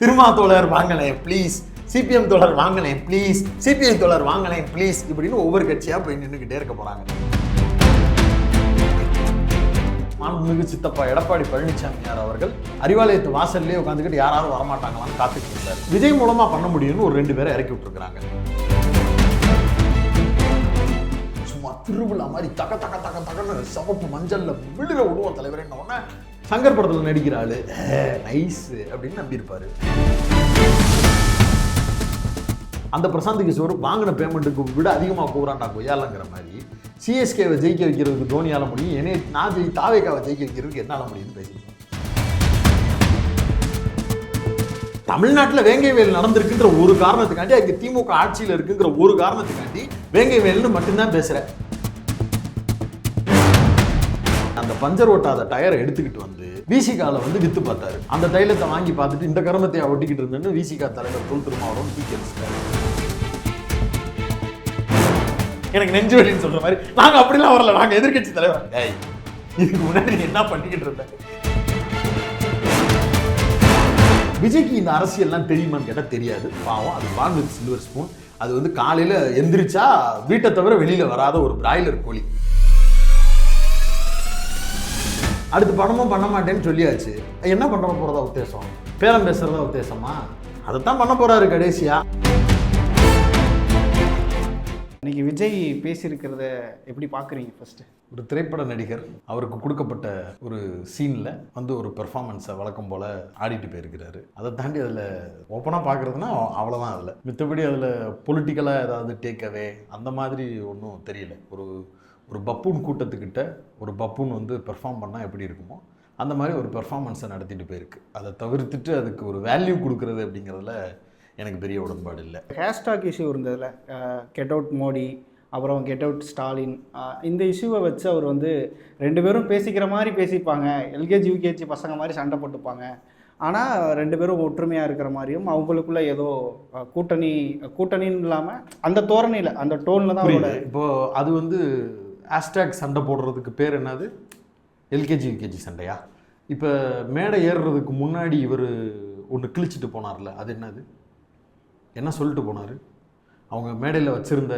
திருமா தோழர் வாங்கலேன் please, CPM தோழர் வாங்கலேன் please, CBI தோழர் வாங்கலேன் ப்ளீஸ் இப்படின்னு ஒவ்வொரு கட்சியாக போய் நின்றுக்கிட்டே இருக்க போகிறாங்க. மாண்புமிகு சித்தப்பா எடப்பாடி பழனிசாமியார் அவர்கள் அறிவாலயத்து வாசல்லே உட்காந்துக்கிட்டு யாராவது வரமாட்டாங்களான்னு காத்துட்டு இருந்தார். விஜய் மூலமா பண்ண முடியும்னு ஒரு 2 பேரை இறக்கி விட்டுருக்காங்க. சும்மா திருவிழா மாதிரி தக தக தக தகன்னு சவப்பு மஞ்சள்ல விழுற விடுவோம் தலைவர். என்ன ஒண்ணு சங்கர் படத்தில் நடிக்கிற ஆளு நைஸ் அப்படின்னு நம்பியிருப்பாரு. அந்த பிரசாந்த் கிஷோர் வாங்கின பேமெண்ட்டுக்கு விட அதிகமாக போகிறான்டா கொய்யாலங்கிற மாதிரி சிஎஸ்கேவை ஜெயிக்க வைக்கிறதுக்கு தோனியால முடியும், நான் தாவேக்காவை ஜெயிக்க வைக்கிறதுக்கு என்னால் முடியும்னு பேசியிருக்கேன். தமிழ்நாட்டில் வேங்கை வேல் நடந்திருக்குன்ற ஒரு காரணத்துக்காண்டி, அங்கே திமுக ஆட்சியில் இருக்குங்கிற ஒரு காரணத்துக்காண்டி வேங்கை வேல்னு மட்டும்தான் பேசுகிறேன். அந்த பஞ்சர் ஓட்டாத டயரை எடுத்துக்கிட்டு வந்து விசிகால வந்து வித்து பார்த்தாரு. அந்த தைலத்தை வாங்கி பார்த்துட்டு இந்த கருமத்தையா ஒட்டிக்கிட்டு இருந்தேன்னு விசிகா தலைவர் தொல் திருமாவளவன் தூக்கி அடிச்சிட்டாரு. எனக்கு நெஞ்சு வலின்னு சொல்ற மாதிரி நாங்க அப்படிலாம் வரல, நாங்க எதிர்கட்சி தலைவர். இதுக்கு முன்னாடி என்ன பண்ணிக்கிட்டு இருந்தேன்? விஜய்க்கு இந்த அரசியல்லாம் தெரியுமான்னு கேட்டால் தெரியாது. பாவம், அது வாங்க சில்வர் ஸ்பூன். அது வந்து காலையில் எந்திரிச்சா வீட்டை தவிர வெளியில் வராத ஒரு பிராய்லர் கோழி. அடுத்து படமும் பண்ண மாட்டேன்னு சொல்லியாச்சு. என்ன பண்ண போகிறதா உத்தேசம்? பேரம் பேசுகிறதா உத்தேசமா? அதைத்தான் பண்ண போகிறாரு கடைசியா. இன்னைக்கு விஜய் பேசியிருக்கிறத எப்படி பார்க்குறீங்க? ஃபர்ஸ்ட், ஒரு திரைப்பட நடிகர் அவருக்கு கொடுக்கப்பட்ட ஒரு சீனில் வந்து ஒரு பெர்ஃபார்மன்ஸை வழக்கம் போல் ஆடிட்டு போயிருக்கிறாரு. அதை தாண்டி அதில் ஓப்பனாக பார்க்குறதுனா அவ்வளோதான். அதில் மித்தபடி அதில் பொலிட்டிக்கலாக ஏதாவது டேக்அவே அந்த மாதிரி ஒன்றும் தெரியல. ஒரு பப்பூன் கூட்டத்துக்கிட்ட ஒரு பப்பூன் வந்து பெர்ஃபார்ம் பண்ணால் எப்படி இருக்குமோ அந்த மாதிரி ஒரு பெர்ஃபார்மன்ஸை நடத்திட்டு போயிருக்கு. அதை தவிர்த்துட்டு அதுக்கு ஒரு வேல்யூ கொடுக்குறது அப்படிங்கிறதுல எனக்கு பெரிய உடன்பாடு இல்லை. ஹேஷ்டாக் இஷ்யூ இருந்ததில் கெட் அவுட் மோடி, அப்புறம் கெட் அவுட் ஸ்டாலின், இந்த இஷ்யூவை வச்சு அவர் வந்து 2 பேரும் பேசிக்கிற மாதிரி பேசிப்பாங்க, எல்கேஜி யூகேஜி பசங்க மாதிரி சண்டை போட்டுப்பாங்க. ஆனால் 2 பேரும் ஒற்றுமையாக இருக்கிற மாதிரியும் அவங்களுக்குள்ள ஏதோ கூட்டணின்னு இல்லாமல் அந்த தோரணையில் அந்த டோனில் தான் அவரோட. இப்போது அது வந்து ஹேஷ்டாக் சண்டை போடுறதுக்கு பேர் என்னது? எல்கேஜி யூகேஜி சண்டையா? இப்போ மேடை ஏறுறதுக்கு முன்னாடி இவர் ஒன்று கிழிச்சிட்டு போனார்ல, அது என்னது? என்ன சொல்லிட்டு போனார்? அவங்க மேடையில் வச்சுருந்த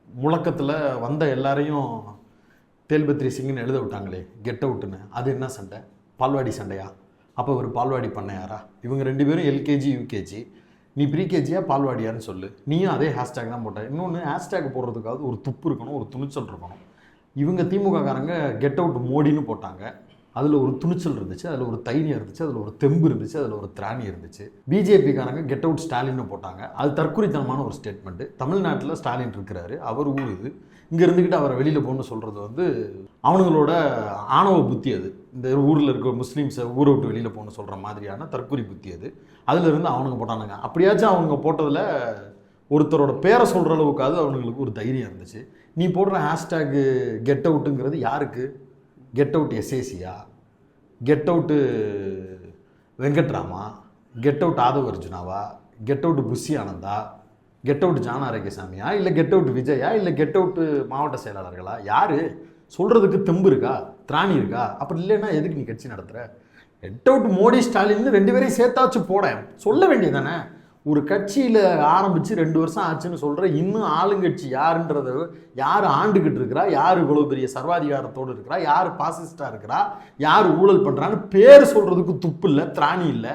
முழக்கத்தில் வந்த எல்லாரையும் தேல்பத்ரி சிங்னு எழுத விட்டாங்களே, கெட் அவுட்டுன்னு. அது என்ன சண்டை? பால்வாடி சண்டையா? அப்போ ஒரு பால்வாடி பண்ணையாரா? இவங்க 2 பேரும் எல்கேஜி யூகேஜி, நீ ப்ரீகேஜியா பால்வாடியான்னு சொல்லு. நீயும் அதே ஹேஷ்டேக் தான் போட்ட. இன்னொன்று, ஹேஷ்டேக் போடுறதுக்காவது ஒரு துப்பு இருக்கணும், ஒரு துணிச்சல் இருக்கணும். இவங்க திமுககாரங்க கெட் அவுட் மோடின்னு போட்டாங்க. அதில் ஒரு துணிச்சல் இருந்துச்சு, அதில் ஒரு தைரியம் இருந்துச்சு, அதில் ஒரு தெம்பு இருந்துச்சு, அதில் ஒரு திராணி இருந்துச்சு. பிஜேபிக்காரங்க கெட் அவுட் ஸ்டாலின்னு போட்டாங்க. அது தற்குறித்தனமான ஒரு ஸ்டேட்மெண்ட்டு. தமிழ்நாட்டில் ஸ்டாலின் இருக்கிறாரு, அவர் ஊர் இது. இங்கே இருந்துக்கிட்டு அவரை வெளியில் போகணும்னு சொல்கிறது வந்து அவனுங்களோட ஆணவ புத்தி. அது இந்த ஊரில் இருக்க முஸ்லீம்ஸை ஊரை விட்டு வெளியில் போகணும்னு சொல்கிற மாதிரியான தற்குறி புத்தி அது. அதிலிருந்து அவனுங்க போட்டானுங்க. அப்படியாச்சும் அவங்க போட்டதில் ஒருத்தரோட பேரை சொல்கிற அளவுக்காவது அவனுங்களுக்கு ஒரு தைரியம் இருந்துச்சு. நீ போடுற ஹேஷ்டேக்கு கெட் அவுட்டுங்கிறது யாருக்கு? கெட் அவுட் எஸ்ஏசியா? கெட் அவுட்டு வெங்கட்ராமா? கெட் அவுட் ஆதவ் அர்ஜுனாவா? கெட் அவுட் புஷி ஆனந்தா? கெட் அவுட் ஜான ஆரோக்கியசாமியா? இல்லை கெட் அவுட் விஜயா? இல்லை கெட் அவுட்டு மாவட்ட செயலாளர்களா? யார் சொல்கிறதுக்கு தெம்பு இருக்கா, திராணி இருக்கா? அப்படி இல்லைன்னா எதுக்கு நீ கட்சி நடத்துகிற? கெட் அவுட் மோடி ஸ்டாலின் 2 பேரையும் சேர்த்தாச்சு போட சொல்ல வேண்டியதானே? ஒரு கட்சியில் ஆரம்பித்து 2 வருஷம் ஆச்சுன்னு சொல்கிற இன்னும் ஆளுங்கட்சி யாருன்றத, யார் ஆண்டுகிட்டு இருக்கிறா, யார் இவ்வளோ பெரிய சர்வாதிகாரத்தோடு இருக்கிறா, யார் பாசிஸ்டாக இருக்கிறா, யார் ஊழல் பண்ணுறான்னு பேர் சொல்கிறதுக்கு துப்பு இல்லை, திராணி இல்லை.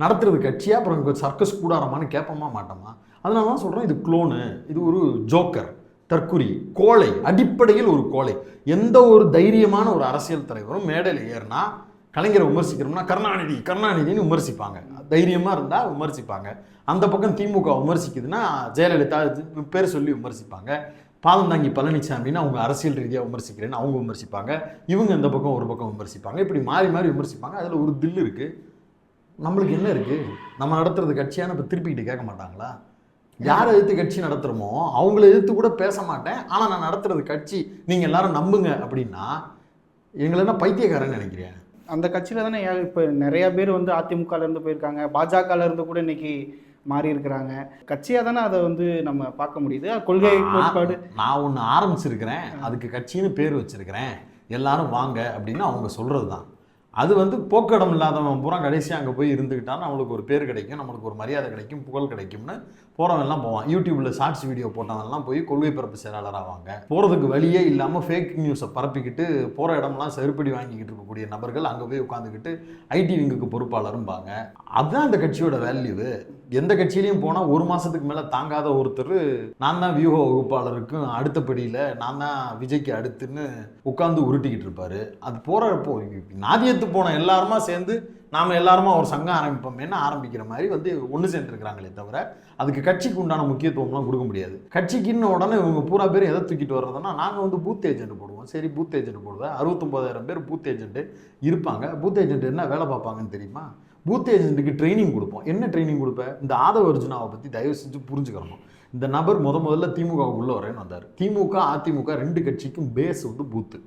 நடத்துறது கட்சியாக அப்புறம் சர்க்கஸ் கூடாரமானு கேட்போமா மாட்டோமா? அதனால தான் சொல்கிறேன், இது குளோனு, இது ஒரு ஜோக்கர், தற்குறி, கோழை, அடிப்படையில் ஒரு கோழை. எந்த ஒரு தைரியமான ஒரு அரசியல் தலைவரும் மேடையில் ஏறினா கலைஞரை விமர்சிக்கிறோம்னா கருணாநிதினு விமர்சிப்பாங்க. தைரியமாக இருந்தால் விமர்சிப்பாங்க. அந்த பக்கம் திமுக விமர்சிக்குதுன்னா ஜெயலலிதா பேர் சொல்லி விமர்சிப்பாங்க. பாதந்தாங்கி பழனிசாமின்னு அவங்க அரசியல் ரீதியாக விமர்சிக்கிறேன்னு அவங்க விமர்சிப்பாங்க. இவங்க இந்த பக்கம் ஒரு பக்கம் விமர்சிப்பாங்க. இப்படி மாறி மாறி விமர்சிப்பாங்க. அதில் ஒரு தில் இருக்குது. நம்மளுக்கு என்ன இருக்குது? நம்ம நடத்துறது கட்சியான இப்போ திருப்பிக்கிட்டு கேட்க மாட்டாங்களா? யாரை எதிர்த்து கட்சி நடத்துகிறோமோ அவங்கள எதிர்த்து கூட பேச மாட்டேன், ஆனால் நான் நடத்துறது கட்சி, நீங்கள் எல்லாரும் நம்புங்க அப்படின்னா எங்களை என்ன பைத்தியக்காரன்னு நினைக்கிறேன்? அந்த கட்சியில் தானே இப்போ நிறையா பேர் வந்து அதிமுகலேருந்து போயிருக்காங்க, பாஜகலேருந்து கூட இன்னைக்கு மாறி இருக்கிறாங்க. கட்சியாக தானே அதை வந்து நம்ம பார்க்க முடியுது. கொள்கை கோட்பாடு நான் ஒன்று ஆரம்பிச்சிருக்கிறேன், அதுக்கு கட்சின்னு பேர் வச்சிருக்கிறேன், எல்லாரும் வாங்க அப்படின்னு அவங்க சொல்கிறது தான். அது வந்து போக்கிடம் இல்லாதவன் பூரா கடைசியாக அங்கே போய் இருந்துக்கிட்டான்னு அவனுக்கு ஒரு பேர் கிடைக்கும், நம்மளுக்கு ஒரு மரியாதை கிடைக்கும், புகழ் கிடைக்கும்னு போகிறவன்லாம் போவான். யூடியூப்பில் ஷார்ட்ஸ் வீடியோ போட்டவன்லாம் போய் கொள்கை பரப்பு செயலாளர் ஆவாங்க. போகிறதுக்கு வழியே இல்லாமல் ஃபேக் நியூஸை பரப்பிக்கிட்டு போகிற இடம்லாம் செருப்படி வாங்கிக்கிட்டு இருக்கக்கூடிய நபர்கள் அங்கே போய் உட்காந்துக்கிட்டு ஐடி விங்குக்கு பொறுப்பாளரும்பாங்க. அதுதான் அந்த கட்சியோட வேல்யூவு. எந்த கட்சியிலையும் போனால் ஒரு மாதத்துக்கு மேலே தாங்காத ஒருத்தர் நான் தான் வியூக வகுப்பாளருக்கும் அடுத்தபடியில் நான் தான் விஜய்க்கு அடுத்துன்னு உட்காந்து உருட்டிக்கிட்டு இருப்பார். அது போகிறப்போ நாதியத்து போன எல்லாருமா சேர்ந்து நாம் எல்லாருமா ஒரு சங்கம் ஆரம்பிப்போமேன்னு ஆரம்பிக்கிற மாதிரி வந்து ஒன்று சேர்ந்துருக்கிறாங்களே தவிர அதுக்கு கட்சிக்கு உண்டான முக்கியத்துவம்லாம் கொடுக்க முடியாது. கட்சிக்குன்னு உடனே இவங்க பூரா பேர் எதை தூக்கிட்டு வர்றதுன்னா நாங்கள் வந்து பூத் ஏஜென்ட் போடுவோம். சரி, பூத் ஏஜென்ட் போடுவேன். 69,000 பேர் பூத் ஏஜென்ட் இருப்பாங்க. பூத் ஏஜென்ட் என்ன வேலை பார்ப்பாங்கன்னு தெரியுமா? பூத் ஏஜென்ட்டுக்கு ட்ரைனிங் கொடுப்போம். என்ன ட்ரைனிங் கொடுப்பேன்? இந்த ஆதவ அர்ஜுனாவை பற்றி தயவு செஞ்சு புரிஞ்சுக்கிறணும். இந்த நபர் முதல்ல திமுகவுக்குள்ளே வரேன்னு வந்தார். திமுக அதிமுக ரெண்டு கட்சிக்கும் பேஸ் வந்து பூத்து.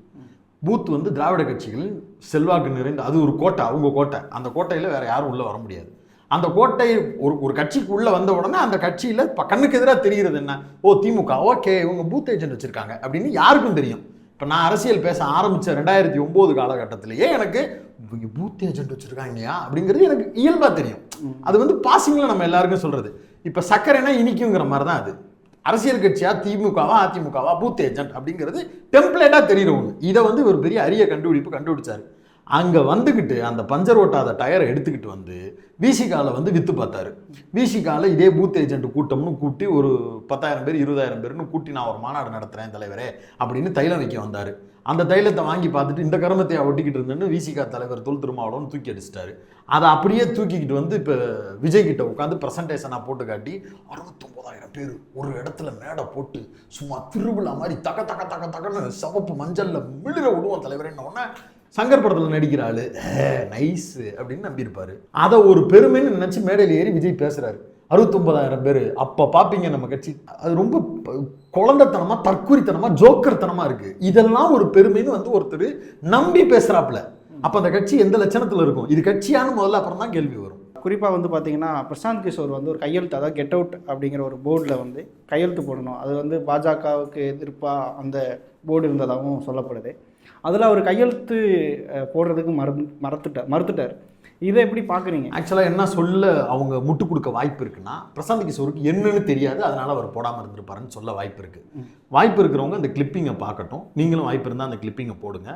பூத் வந்து திராவிட கட்சிகளின் செல்வாக்கு நிறைந்த அது ஒரு கோட்டை, அவங்க கோட்டை. அந்த கோட்டையில் வேற யாரும் உள்ளே வர முடியாது. அந்த கோட்டை ஒரு கட்சிக்கு உள்ளே வந்த உடனே அந்த கட்சியில் கண்ணுக்கு எதிராக தெரிகிறது என்ன? ஓ திமுக, ஓகே இவங்க பூத் ஏஜென்ட் வச்சுருக்காங்க அப்படின்னு யாருக்கும் தெரியும். இப்போ நான் அரசியல் பேச ஆரம்பித்த 2009 காலகட்டத்திலேயே எனக்கு இவங்க பூத் ஏஜென்ட் வச்சுருக்காங்கயா அப்படிங்கிறது எனக்கு இயல்பாக தெரியும். அது வந்து பாசிங்கில் நம்ம எல்லாருக்கும் சொல்கிறது. இப்போ சக்கரைனா இனிக்குங்கிற மாதிரி தான் அது. அரசியல் கட்சியா திமுகவா அதிமுகவா பூத் ஏஜென்ட் அப்படிங்கிறது டெம்ப்ளேட்டாக தெரிகிற ஒன்று. இதை வந்து ஒரு பெரிய அரிய கண்டுபிடிச்சாரு. அங்கே வந்துக்கிட்டு அந்த பஞ்சர் ஓட்டாத டயரை எடுத்துக்கிட்டு வந்து விசிகாவில் வந்து விற்று பார்த்தாரு. விசிகாவில் இதே பூத் ஏஜென்ட் கூட்டம்னு கூட்டி ஒரு 10,000 பேர் 20,000 பேர்னு கூட்டி நான் ஒரு மாநாடு நடத்துகிறேன் தலைவரே அப்படின்னு தைலம் வைக்க வந்தார். அந்த தைலத்தை வாங்கி பார்த்துட்டு இந்த கருமத்தையை ஒட்டிக்கிட்டு இருந்தேன்னு விசிகா தலைவர் தொல் திருமாவளவன் தூக்கி அடிச்சிட்டாரு. அதை அப்படியே தூக்கிக்கிட்டு வந்து இப்போ விஜய் கிட்ட உட்காந்து ப்ரெசன்டேஷனாக போட்டு காட்டி 69,000 பேர் ஒரு இடத்துல மேடை போட்டு சும்மா திருவிழா மாதிரி தக்க தக்க தக்க தக்கன்னு சிவப்பு மஞ்சளில் மிளிர விடுவோம் தலைவரேன்னு உடனே சங்கர் படத்தில் நடிக்கிற ஆளு நைஸ் அப்படின்னு நம்பியிருப்பாரு. அதை ஒரு பெருமைன்னு நினச்சி மேடையில் ஏறி விஜய் பேசுகிறாரு. 69,000 பேர் அப்போ பார்ப்பீங்க நம்ம கட்சி. அது ரொம்ப குழந்தைத்தனமாக தற்குறித்தனமாக ஜோக்கர்த்தனமாக இருக்குது. இதெல்லாம் ஒரு பெருமைன்னு வந்து ஒருத்தர் நம்பி பேசுகிறாப்புல. அப்போ அந்த கட்சி எந்த லட்சணத்தில் இருக்கும்? இது கட்சியானு முதல்ல அப்புறம் தான் கேள்வி வரும். குறிப்பாக வந்து பார்த்தீங்கன்னா பிரசாந்த் கிஷோர் வந்து ஒரு கையெழுத்து, அதாவது கெட் அவுட் அப்படிங்கிற ஒரு போர்டில் வந்து கையெழுத்து போடணும். அது வந்து பாஜகவுக்கு எதிர்ப்பாக அந்த போர்டு இருந்ததாகவும் சொல்லப்படுது. அதில் அவர் கையெழுத்து போடுறதுக்கு மறுத்துட்டார். இதை எப்படி பார்க்குறீங்க? ஆக்சுவலாக என்ன சொல்ல அவங்க முட்டு கொடுக்க வாய்ப்பு இருக்குன்னா, பிரசாந்த் கிஷோருக்கு என்னன்னு தெரியாது, அதனால் அவர் போடாமல் இருந்திருப்பாருன்னு சொல்ல வாய்ப்பு இருக்குது. வாய்ப்பு இருக்கிறவங்க அந்த கிளிப்பிங்கை பார்க்கட்டும். நீங்களும் வாய்ப்பு இருந்தால் அந்த கிளிப்பிங்கை போடுங்க.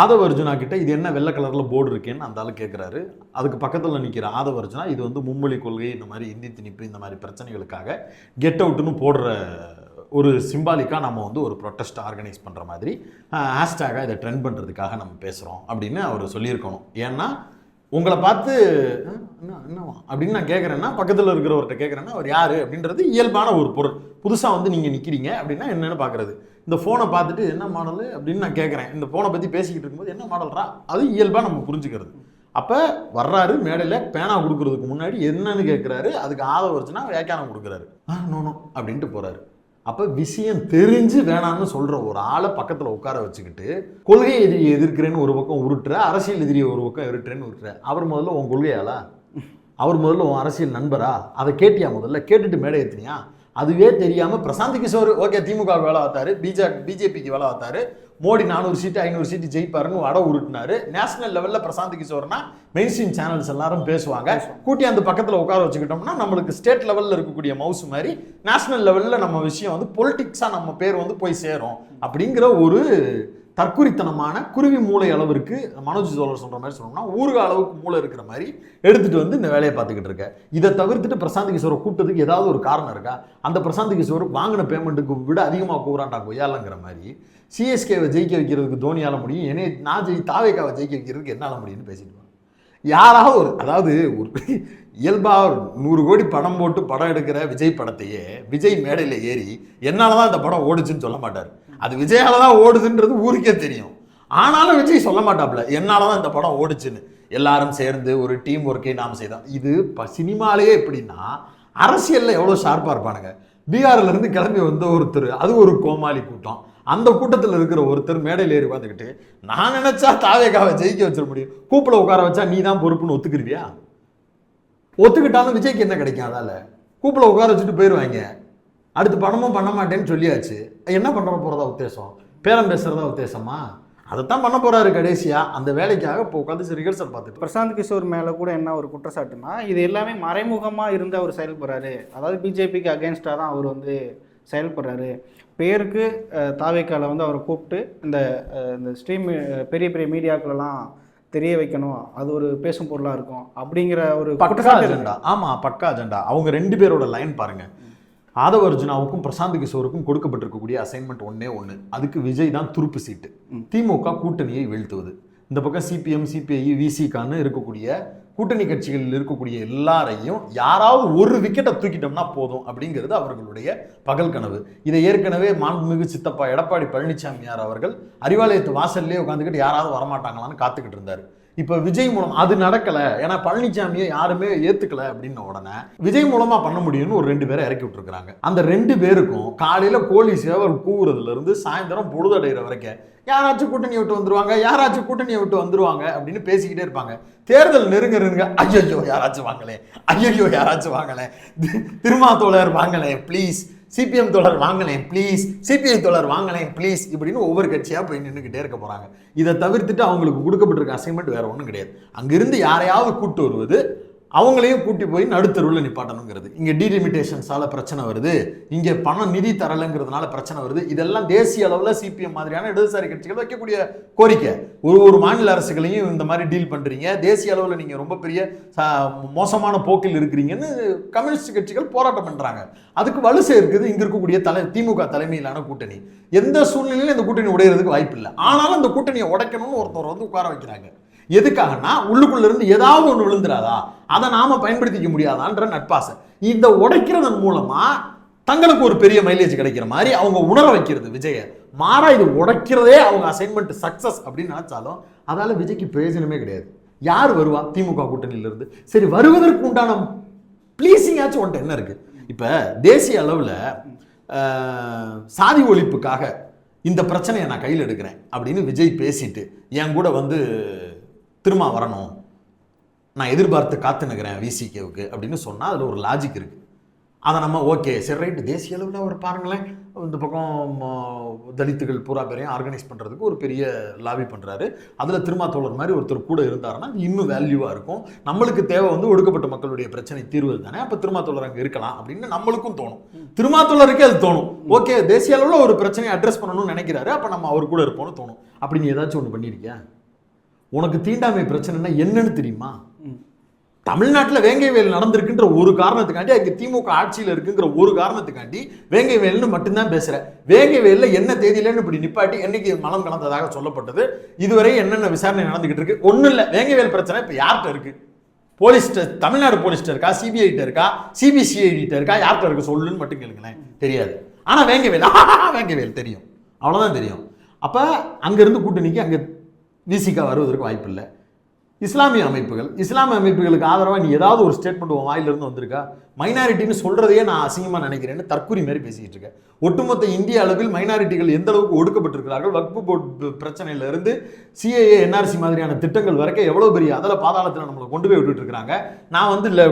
ஆதவ அர்ஜுனா கிட்ட இது என்ன வெள்ளை கலரில் போர்டு இருக்கேன்னு அந்த ஆள் கேட்குறாரு. அதுக்கு பக்கத்தில் நிற்கிற ஆதவ அர்ஜுனா இது வந்து மும்மொழி கொள்கை, இந்த மாதிரி இந்தி திணிப்பு, இந்த மாதிரி பிரச்சனைகளுக்காக கெட் அவுட்டுன்னு போடுற ஒரு சிம்பாலிக்காக நம்ம வந்து ஒரு ப்ரொட்டஸ்ட் ஆர்கனைஸ் பண்ணுற மாதிரி ஹேஷ்டேக்காக இதை ட்ரெண்ட் பண்ணுறதுக்காக நம்ம பேசுகிறோம் அப்படின்னு அவர் சொல்லியிருக்கணும். ஏன்னா உங்களை பார்த்து என்னவா அப்படின்னு நான் கேட்குறேன்னா, பக்கத்தில் இருக்கிறவர்கிட்ட கேட்குறேன்னா அவர் யார் அப்படின்றது இயல்பான ஒரு பொருள். புதுசாக வந்து நீங்கள் நிற்கிறீங்க அப்படின்னா என்னென்னு பார்க்குறது. இந்த ஃபோனை பார்த்துட்டு என்ன மாடலு அப்படின்னு நான் கேட்குறேன். இந்த ஃபோனை பற்றி பேசிக்கிட்டு இருக்கும்போது என்ன மாடல்ரா, அது இயல்பாக நம்ம புரிஞ்சுக்கிறது. அப்போ வர்றாரு மேடையில் பேனா கொடுக்குறதுக்கு முன்னாடி என்னன்னு கேட்குறாரு. அதுக்கு ஆதவ வச்சுன்னா வியாக்கியானம் கொடுக்குறாரு. நோ அப்படின்ட்டு போகிறாரு. அப்போ விஷயம் தெரிஞ்சு வேணான்னு சொல்கிற ஒரு ஆளை பக்கத்தில் உட்கார வச்சுக்கிட்டு கொள்கை எதிரியை எதிர்க்கிறேன்னு ஒரு பக்கம் உருட்டுற, அரசியல் எதிரியை ஒரு பக்கம் எதிர்க்கிறேன்னு உருட்டுற. அவர் முதல்ல உன் கொள்கையாளா? அவர் முதல்ல உன் அரசியல் நண்பரா? அதை கேட்டியா? முதல்ல கேட்டுட்டு மேடை ஏற்றினியா? அதுவே தெரியாமல் பிரசாந்த் கிஷோர் ஓகே திமுகவுக்கு வேலை பார்த்தாரு, பிஜேபிக்கு வேலை பார்த்தாரு, மோடி 400 சீட்டு 500 சீட்டு ஜெயிப்பாருன்னு வட உருட்டினாரு. நேஷனல் லெவலில் பிரசாந்த் கிஷோர்னா மெயின் ஸ்ட்ரீம் சேனல்ஸ் எல்லாரும் பேசுவாங்க. கூட்டி அந்த பக்கத்தில் உட்கார வச்சுக்கிட்டோம்னா நம்மளுக்கு ஸ்டேட் லெவலில் இருக்கக்கூடிய மவுஸ் மாதிரி நேஷனல் லெவலில் நம்ம விஷயம் வந்து பொலிட்டிக்ஸாக நம்ம பேர் வந்து போய் சேரும் அப்படிங்கிற ஒரு தற்குறித்தனமான குருவி மூளை அளவிற்கு மனோஜ் சோழர் சொல்கிற மாதிரி சொன்னோம்னா ஊருக அளவுக்கு மூளை இருக்கிற மாதிரி எடுத்துகிட்டு வந்து இந்த வேலையை பார்த்துக்கிட்டு இருக்க. இதை தவிர்த்துட்டு பிரசாந்த் கிஷோரை கூப்பிட்டதுக்கு ஏதாவது ஒரு காரணம் இருக்கா? அந்த பிரசாந்த் கிஷோர் வாங்கின பேமெண்ட்டுக்கு விட அதிகமாக கூறாண்டா கொய்யாலங்கிற மாதிரி சிஎஸ்கேவை ஜெயிக்க வைக்கிறதுக்கு தோனியால் முடியும், என்னை நான் தாவேக்காவை ஜெயிக்க வைக்கிறதுக்கு என்னால் முடியும்னு பேசிட்டு யாராவது ஒரு, அதாவது ஒரு இயல்பாக 100 கோடி பணம் போட்டு படம் எடுக்கிற விஜய் படத்தையே விஜய் மேடையில் ஏறி என்னால் தான் இந்த படம் ஓடுச்சுன்னு சொல்ல மாட்டார். அது விஜயால தான் ஓடுதுன்றது ஊருக்கே தெரியும். ஆனாலும் விஜய் சொல்ல மாட்டாப்புல என்னால் தான் இந்த படம் ஓடுச்சுன்னு. எல்லாரும் சேர்ந்து ஒரு டீம் ஒர்க்கை நாம் செய்தோம். இது சினிமாலேயே எப்படின்னா அரசியலில் எவ்வளோ ஷார்ப்பாக இருப்பானுங்க. பீகார்லேருந்து கிளம்பி வந்த ஒருத்தர், அது ஒரு கோமாளி கூட்டம், அந்த கூட்டத்தில் இருக்கிற ஒருத்தர் மேடையில் ஏறி பார்த்துக்கிட்டு நான் நினச்சா தாவேக்காவை ஜெயிக்க வச்சிட முடியும், கூப்பிட உட்கார வச்சா நீ தான் பொறுப்புன்னு ஒத்துக்கிறியா? ஒத்துக்கிட்டாலும் விஜய்க்கு என்ன கிடைக்கும்? அதால் கூப்பிட உட்கார வச்சுட்டு போயிடுவாங்க. அடுத்து பணமும் பண்ண மாட்டேன்னு சொல்லியாச்சு. என்ன பண்ண போகிறதா உத்தேசம்? பேரம் பேசுகிறதா உத்தேசமா? அதைத்தான் பண்ண போறாரு கடைசியா. அந்த வேலைக்காக இப்போ உட்காந்து ரிஹர்சல் பார்த்துட்டு. பிரசாந்த் கிஷோர் மேலே கூட என்ன ஒரு குற்றச்சாட்டுனா, இது எல்லாமே மறைமுகமாக இருந்து அவர் செயல்படுறாரு. அதாவது பிஜேபிக்கு அகேன்ஸ்டாக தான் அவர் வந்து செயல்படுறாரு. பேருக்கு தாவேக்கால வந்து அவரை கூப்பிட்டு இந்த ஸ்ட்ரீம் பெரிய பெரிய மீடியாக்களெல்லாம் தெரிய வைக்கணும், அது ஒரு பேசும் பொருளாக இருக்கும் அப்படிங்கிற ஒரு பக்கா அஜெண்டா. ஆமாம், பக்கா அஜெண்டா. அவங்க 2 பேரோட லைன் பாருங்க. ஆதவ அர்ஜுனாவுக்கும் பிரசாந்த் கிஷோருக்கும் கொடுக்கப்பட்டிருக்கக்கூடிய அசைன்மெண்ட் ஒன்னே ஒன்று. அதுக்கு விஜய் தான் துருப்பு சீட்டு. திமுக கூட்டணியை வீழ்த்துவது. இந்த பக்கம் சிபிஎம், சிபிஐ, விசிகான்னு இருக்கக்கூடிய கூட்டணி கட்சிகளில் இருக்கக்கூடிய எல்லாரையும் யாராவது ஒரு விக்கெட்டை தூக்கிட்டோம்னா போதும் அப்படிங்கிறது அவர்களுடைய பகல் கனவு. இதை ஏற்கனவே மாண்புமிகு சித்தப்பா எடப்பாடி பழனிசாமியார் அவர்கள் அறிவாலயத்து வாசல்லே உட்காந்துக்கிட்டு யாராவது வரமாட்டாங்களான்னு காத்துக்கிட்டு இருந்தார். இப்போ விஜய் மூலம் அது நடக்கலை, ஏன்னா பழனிசாமியை யாருமே ஏற்றுக்கல அப்படின்ன உடனே விஜய் மூலமாக பண்ண முடியும்னு ஒரு 2 பேரை இறக்கி விட்டுருக்குறாங்க. அந்த 2 பேருக்கும் காலையில் கோழி சேவல் கூவுறதுலேருந்து சாயந்தரம் பொழுதடைகிற வரைக்கும் யாராச்சும் கூட்டணியை விட்டு வந்துருவாங்க, யாராச்சும் கூட்டணியை விட்டு வந்துருவாங்க அப்படின்னு பேசிக்கிட்டே இருப்பாங்க. தேர்தல் நெருங்க ஐயோ யாராச்சும் வாங்கலே, ஐயோ யாராச்சும் வாங்கலே, திருமாத்தோழர் வாங்கலே ப்ளீஸ், சிபிஎம் தோழர் வாங்கலேன் ப்ளீஸ், சிபிஐ தோழர் வாங்கலேன் ப்ளீஸ், இப்படின்னு ஒவ்வொரு கட்சியாக போய் நின்றுக்கிட்டே இருக்க போகிறாங்க. இதை தவிர்த்துட்டு அவங்களுக்கு கொடுக்கப்பட்டிருக்க அசைன்மெண்ட் வேறு ஒன்றும் கிடையாது. அங்கிருந்து யாரையாவது கூட்டு வருவது, அவங்களையும் கூட்டி போய் நடுத்தருவில் நிப்பாட்டணுங்கிறது. இங்கே டீலிமிட்டேஷன்ஸால் பிரச்சனை வருது, இங்கே பணம் நிதி தரலைங்கிறதுனால பிரச்சனை வருது. இதெல்லாம் தேசிய அளவில் சிபிஎம் மாதிரியான இடதுசாரி கட்சிகள் வைக்கக்கூடிய கோரிக்கை. ஒரு மாநில அரசுகளையும் இந்த மாதிரி டீல் பண்ணுறீங்க, தேசிய அளவில் நீங்கள் ரொம்ப பெரிய மோசமான போக்கில் இருக்கிறீங்கன்னு கம்யூனிஸ்ட் கட்சிகள் போராட்டம் பண்ணுறாங்க. அதுக்கு வலு சேர்க்குது இங்கே இருக்கக்கூடிய திமுக தலைமையிலான கூட்டணி. எந்த சூழ்நிலையிலும் இந்த கூட்டணி உடையிறதுக்கு வாய்ப்பு இல்லை. ஆனாலும் இந்த கூட்டணியை உடைக்கணும்னு ஒருத்தர் வந்து உட்கார வைக்கிறாங்க. எதுக்காகனா உள்ளுக்குள்ள இருந்து ஏதாவது ஒன்று விழுந்துடாதா, அதை நாம பயன்படுத்திக்க முடியாதான்ற நட்பாசை. இந்த உடைக்கிறதன் மூலமா தங்களுக்கு ஒரு பெரிய மைலேஜ் கிடைக்கிற மாதிரி அவங்க உணர வைக்கிறது விஜய. மாறா இது உடைக்கிறதே அவங்க அசைன்மெண்ட் சக்சஸ் அப்படின்னு நினைச்சாலும் அதால விஜய்க்கு பிரயோஜனமே கிடையாது. யார் வருவா திமுக கூட்டணியிலிருந்து? சரி, வருவதற்கு உண்டான ப்ளீஸிங் ஆச்சும் ஒன்று என்ன இருக்கு? இப்ப தேசிய அளவில் சாதி ஒழிப்புக்காக இந்த பிரச்சனையை நான் கையில் எடுக்கிறேன் அப்படின்னு விஜய் பேசிட்டு என் கூட வந்து திரும்ப வரணும், நான் எதிர்பார்த்து காத்துனுக்கிறேன் விசிகேவுக்கு அப்படின்னு சொன்னால் அதில் ஒரு லாஜிக் இருக்குது. அதை நம்ம ஓகே சரி ரைட்டு, தேசிய அளவில் அவர் பாருங்களேன் இந்த பக்கம் தலித்துகள் பூரா பேரையும் ஆர்கனைஸ் பண்ணுறதுக்கு ஒரு பெரிய லாபி பண்ணுறாரு. அதில் திருமாத்தோழர் மாதிரி ஒருத்தர் கூட இருந்தாருன்னா அது இன்னும் வேல்யூவாக இருக்கும். நம்மளுக்கு தேவை வந்து ஒடுக்கப்பட்ட மக்களுடைய பிரச்சனை தீர்வு தானே, அப்போ திருமாத்தோழர் அங்கே இருக்கலாம் அப்படின்னு நம்மளுக்கும் தோணும். திருமாத்தோழருக்கே அது தோணும். ஓகே, தேசிய அளவில் ஒரு பிரச்சனையை அட்ரஸ் பண்ணணும்னு நினைக்கிறாரு, அப்போ நம்ம அவர் கூட இருப்போம்னு தோணும். அப்படி நீ ஏதாச்சும் ஒன்று பண்ணியிருக்கியா? உனக்கு தீண்டாமை பிரச்சனைனா என்னன்னு தெரியுமா? தமிழ்நாட்டில் வேங்கைவேல் நடந்திருக்குன்ற ஒரு காரணத்துக்காண்டி, அங்கே திமுக ஆட்சியில் இருக்குங்கிற ஒரு காரணத்துக்காண்டி வேங்கைவேல்னு மட்டும்தான் பேசுகிறேன். வேங்கைவேலில் என்ன தேதியிலன்னு இப்படி நிப்பாட்டி என்னைக்கு மலம் கலந்ததாக சொல்லப்பட்டது, இதுவரை என்னென்ன விசாரணை நடந்துகிட்டு இருக்கு? ஒன்றும் இல்லை. வேங்கைவேல் பிரச்சனை இப்போ யார்கிட்ட இருக்கு? போலீஸ்கிட்ட, தமிழ்நாடு போலீஸ்கிட்ட இருக்கா, சிபிஐட்ட இருக்கா, சிபிசிஐடிட்ட இருக்கா, யார்கிட்ட இருக்கு சொல்லுன்னு மட்டும் கேளுங்களேன். தெரியாது. ஆனால் வேங்கைவேல் தெரியும், அவ்வளோதான் தெரியும். அப்போ அங்கேருந்து கூட்டணிக்கு அங்கே விசிகா வருவதற்கு வாய்ப்பு இல்லை. இஸ்லாமிய அமைப்புகளுக்கு ஆதரவாக நீ ஏதாவது ஒரு ஸ்டேட்மெண்ட் உன் வாயிலிருந்து வந்திருக்கா? மைனாரிட்டின்னு சொல்கிறதையே நான் அசிங்கமாக நினைக்கிறேன்னு தற்கூரி மாதிரி பேசிக்கிட்டு இருக்கேன். ஒட்டுமொத்த இந்திய அளவில் மைனாரிட்டிகள் எந்த அளவுக்கு ஒடுக்கப்பட்டிருக்கிறார்கள், வக்ஃபு போர்டு பிரச்சனையிலிருந்து சிஏஏ என்ஆர்சி மாதிரியான திட்டங்கள் வரைக்கும் எவ்வளோ பெரிய அதில் பாதாளத்தில் நம்மளை கொண்டு போய் விட்டுட்டு இருக்காங்க. நான் வந்து இல்லை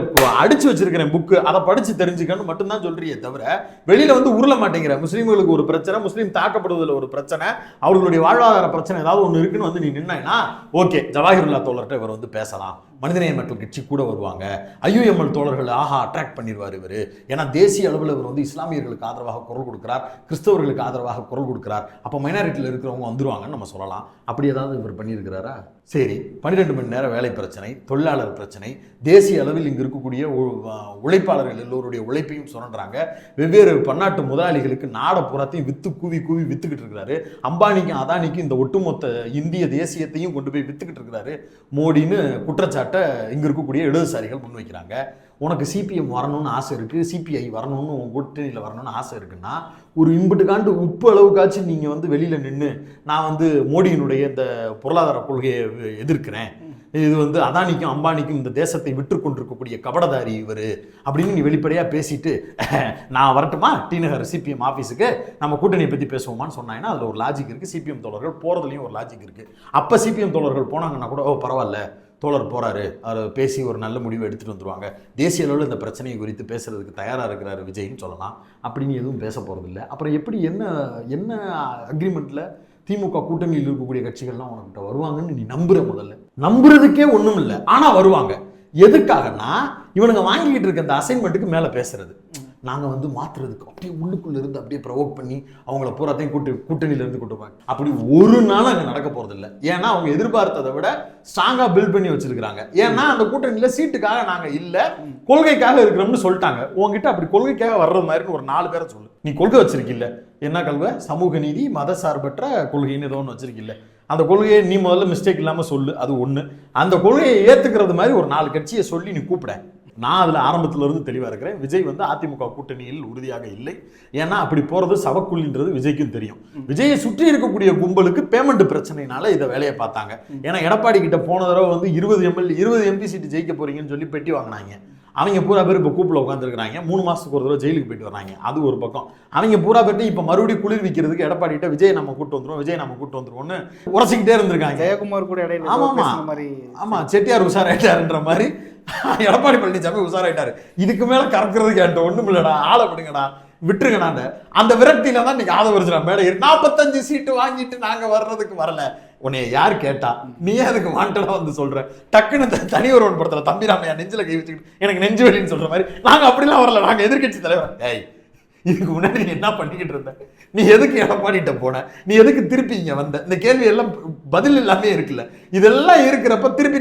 அடிச்சு வச்சிருக்கிறேன் புக்கு, அதை படித்து தெரிஞ்சுக்கன்னு மட்டும்தான் சொல்றியே தவிர வெளியில் வந்து உருள மாட்டேங்கிற. முஸ்லீம்களுக்கு ஒரு பிரச்சனை, முஸ்லீம் தாக்கப்படுவதில் ஒரு பிரச்சனை, அவர்களுடைய வாழ்வாதார பிரச்சனை ஏதாவது ஒன்று இருக்குன்னு வந்து நீ நின்னா ஓகே, ஜவாஹிருல்லா தோழர்கிட்ட இவர் வந்து பேசலாம், மனிதநேய மக்கள் கட்சி கூட வருவாங்க, ஐயுஎம்எல் தோழர்கள் அட்ராக்ட் பண்ணிடுவார் இவர். ஏன்னா தேசிய அளவில் இவர் வந்து இஸ்லாமியர்களுக்கு ஆதரவாக குரல் கொடுக்கிறார், கிறிஸ்தவர்களுக்கு ஆதரவாக குரல் கொடுக்கிறார், அப்போ மைனாரிட்டியில் இருக்கிறவங்க வந்துருவாங்கன்னு நம்ம சொல்லலாம். அப்படி ஏதாவது இவர் பண்ணியிருக்கிறாரா? சரி, 12 மணி நேர வேலை பிரச்சனை, தொழிலாளர் பிரச்சனை, தேசிய அளவில் இங்கே இருக்கக்கூடிய உழைப்பாளர்கள் எல்லோருடைய உழைப்பையும் சுரண்டுறாங்க. வெவ்வேறு பன்னாட்டு முதலாளிகளுக்கு நாடை புறத்தையும் கூவி வித்துக்கிட்டு இருக்கிறாரு. அம்பானிக்கும் அதானிக்கும் இந்த ஒட்டுமொத்த இந்திய தேசியத்தையும் கொண்டு போய் வித்துக்கிட்டு இருக்கிறாரு மோடின்னு குற்றச்சாட்டை இங்கே இருக்கக்கூடிய இடதுசாரிகள் முன்வைக்கிறாங்க. உனக்கு சிபிஎம் வரணும்னு ஆசை இருக்குது, சிபிஐ வரணும்னு உன் கூட்டணியில் வரணும்னு ஆசை இருக்குன்னா ஒரு இம்புட்டுக்காண்டு உப்பு அளவுக்காச்சும் நீங்கள் வந்து வெளியில் நின்று நான் வந்து மோடியினுடைய இந்த பொருளாதார கொள்கையை எதிர்க்கிறேன், இது வந்து அதானிக்கும் அம்பானிக்கும் இந்த தேசத்தை விற்று கொண்டிருக்கக்கூடிய கபடதாரி இவர் அப்படின்னு நீ வெளிப்படையாக பேசிட்டு நான் வரட்டுமா டிநகர் சிபிஎம் ஆஃபீஸுக்கு நம்ம கூட்டணியை பற்றி பேசுவோமான்னு சொன்னாங்கன்னா அதில் ஒரு லாஜிக் இருக்குது. சிபிஎம் தோழர்கள் போகிறதுலையும் ஒரு லாஜிக் இருக்குது. அப்போ சிபிஎம் தோழர்கள் போனாங்கன்னா கூட பரவாயில்ல, தோழர் போகிறாரு, அவர் பேசி ஒரு நல்ல முடிவை எடுத்துகிட்டு வந்துடுவாங்க, தேசிய அளவில் இந்த பிரச்சனையை குறித்து பேசுகிறதுக்கு தயாராக இருக்கிறாரு விஜய்னு சொல்லலாம். அப்படின்னு எதுவும் பேச போகிறதில்ல. அப்புறம் எப்படி என்ன அக்ரிமெண்ட்டில் திமுக கூட்டணியில் இருக்கக்கூடிய கட்சிகள்லாம் உனக்கிட்ட வருவாங்கன்னு நீ நம்புற? முதல்ல நம்புறதுக்கே ஒண்ணும் இல்லை, ஆனா வருவாங்க. எதுக்காகனா இவனுங்க வாங்கிக்கிட்டு இருக்க அந்த அசைன்மெண்ட்டுக்கு மேல பேசுறது. நாங்கள் வந்து மாற்றுறதுக்கு அப்படியே உள்ளுக்குள்ள இருந்து அப்படியே ப்ரொவோக் பண்ணி அவங்கள பூராத்தையும் கூட்டணியில இருந்து கூட்டுப்பாங்க. அப்படி ஒரு நாள் அங்கே நடக்க போறது இல்லை. ஏன்னா அவங்க எதிர்பார்த்ததை விட ஸ்ட்ராங்கா பில்ட் பண்ணி வச்சிருக்காங்க. ஏன்னா அந்த கூட்டணியில சீட்டுக்காக நாங்க இல்ல, கொள்கைக்காக இருக்கிறோம்னு சொல்லிட்டாங்க. உங்ககிட்ட அப்படி கொள்கைக்காக வர்றது மாதிரி ஒரு 4 பேரை சொல்லு. நீ கொள்கை வச்சிருக்கில்ல, என்ன கொள்கை? சமூக நீதி, மத சார்பற்ற கொள்கைன்னு ஏதோ ஒன்று வச்சிருக்கில்ல. அந்த கொள்கையை நீ முதல்ல மிஸ்டேக் இல்லாமல் சொல்லு. அது ஒன்று. அந்த கொள்கையை ஏற்றுக்கிறது மாதிரி ஒரு 4 கட்சியை சொல்லி நீ கூப்பிட. நான் அதில் ஆரம்பத்துல இருந்து தெளிவாக இருக்கிறேன். விஜய் வந்து அதிமுக கூட்டணியில் உறுதியாக இல்லை. ஏன்னா அப்படி போகிறது சவக்குழின்றது விஜய்க்கும் தெரியும். விஜயை சுற்றி இருக்கக்கூடிய கும்பலுக்கு பேமெண்ட் பிரச்சனைனால இதை வேலையை பார்த்தாங்க. ஏன்னா எடப்பாடி கிட்ட போன தடவை வந்து 20 எம்பி சீட்டு ஜெயிக்க போறீங்கன்னு சொல்லி பெட்டி வாங்கினாங்க. அவங்க பூரா பேர் இப்போ கூப்பில் உட்காந்துருக்காங்க. 3 மாதத்துக்கு ஒரு தடவை ஜெயிலுக்கு போயிட்டு வராங்க. அது ஒரு பக்கம். அவங்க பூரா பேர்ட்டு இப்போ மறுபடியும் குளிர் விற்கிறதுக்கு எடப்பாடி கிட்ட விஜய் நம்ம கூட்டு வந்துடும், விஜய் நம்ம கூட்டு வந்துருவோம்னு உரசிக்கிட்டே இருந்திருக்காங்க. ஜெயக்குமார் கூட இடையில ஆமா செட்டியார் உஷாராயிட்டாருன்ற மாதிரி எடப்பாடி பழனிசாமி உஷாராயிட்டாரு. இதுக்கு மேல கறக்குறதுக்கு என்கிட்ட ஒண்ணும் இல்லடா, ஆளை விடுங்கடா, விட்டுருங்கடாண்ட அந்த விரக்தியில தான் நீங்க ஆதரவு மேடம் 45 சீட்டு வாங்கிட்டு நாங்க வர்றதுக்கு வரல. உன்னைய யார் கேட்டா? நீ அதுக்கு வாண்டடா வந்து சொல்ற? டக்குன்னு தனி ஒருவன் படத்துல தம்பிராமையா நெஞ்சில கை வச்சுக்கிட்டு எனக்கு நெஞ்சு வலின்னு சொல்ற மாதிரி நாங்க அப்படிலாம் வரல, நாங்க எதிர்கட்சி தலைவர். ஏய், இதுக்கு முன்னாடி நீ என்ன பண்ணிக்கிட்டு இருந்த? நீ எதுக்கு எடப்பாடிட்ட போன? நீ எதுக்கு திருப்பி இங்க வந்த? இந்த கேள்வி எல்லாம் பதில் எல்லாமே இருக்குல்ல. இதெல்லாம் இருக்கிறப்ப திருப்பி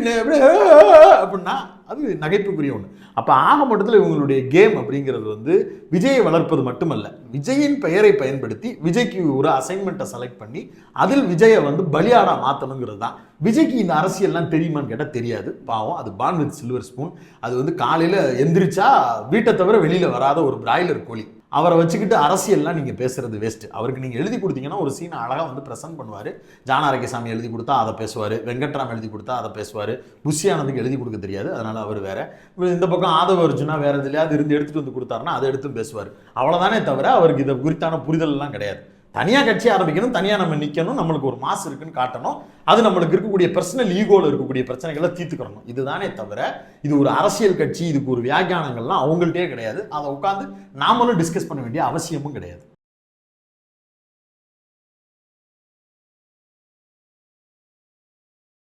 அப்படின்னா அது நகைப்புக்குரிய ஒண்ணு. அப்ப ஆக மொத்தத்தில் இவங்களுடைய கேம் அப்படிங்கிறது வந்து விஜயை வளர்ப்பது மட்டுமல்ல, விஜயின் பெயரை பயன்படுத்தி விஜய்க்கு ஒரு அசைன்மெண்ட்டை செலக்ட் பண்ணி அதில் விஜயை வந்து பலியாடா மாற்றணுங்கிறது தான். விஜய்க்கு இந்த அரசியல்லாம் தெரியுமான்னு கேட்டால் தெரியாது. பாவம், அது பான் வித் சில்வர் ஸ்பூன். அது வந்து காலையில் எந்திரிச்சா வீட்டை தவிர வெளியில் வராத ஒரு பிராய்லர் கோழி. அவரை வச்சுக்கிட்டு அரசியல்லாம் நீங்கள் பேசுறது வேஸ்ட்டு. அவருக்கு நீங்கள் எழுதி கொடுத்தீங்கன்னா ஒரு சீனை அழகாக வந்து ப்ரெசென்ட் பண்ணுவார். ஜானாரகசாமி எழுதி கொடுத்தா அதை பேசுவார், வெங்கட்ராம் எழுதி கொடுத்தா அதை பேசுவார், புஷி ஆனந்துக்கு எழுதி கொடுக்க தெரியாது, அதனால் அவர் வேற. இந்த பக்கம் ஆதவ அர்ஜுனா வேற எதுலையாவது இருந்து எடுத்துகிட்டு வந்து கொடுத்தாருன்னா அதை எடுத்தும் பேசுவார். அவ்வளோதானே தவிர அவருக்கு இதை குறித்தான புரிதல் எல்லாம் கிடையாது. தனியாக கட்சி ஆரம்பிக்கணும், தனியாக நம்ம நிற்கணும், நம்மளுக்கு ஒரு மாசு இருக்குன்னு காட்டணும், அது நம்மளுக்கு இருக்கக்கூடிய பர்சனல் ஈகோவில் இருக்கக்கூடிய பிரச்சனைகளை தீர்த்துக்கணும். இதுதானே தவிர இது ஒரு அரசியல் கட்சி, இதுக்கு ஒரு வியாக்கியானங்கள்லாம் அவங்கள்ட்டே கிடையாது. அதை உட்காந்து நாமளும் டிஸ்கஸ் பண்ண வேண்டிய அவசியமும் கிடையாது.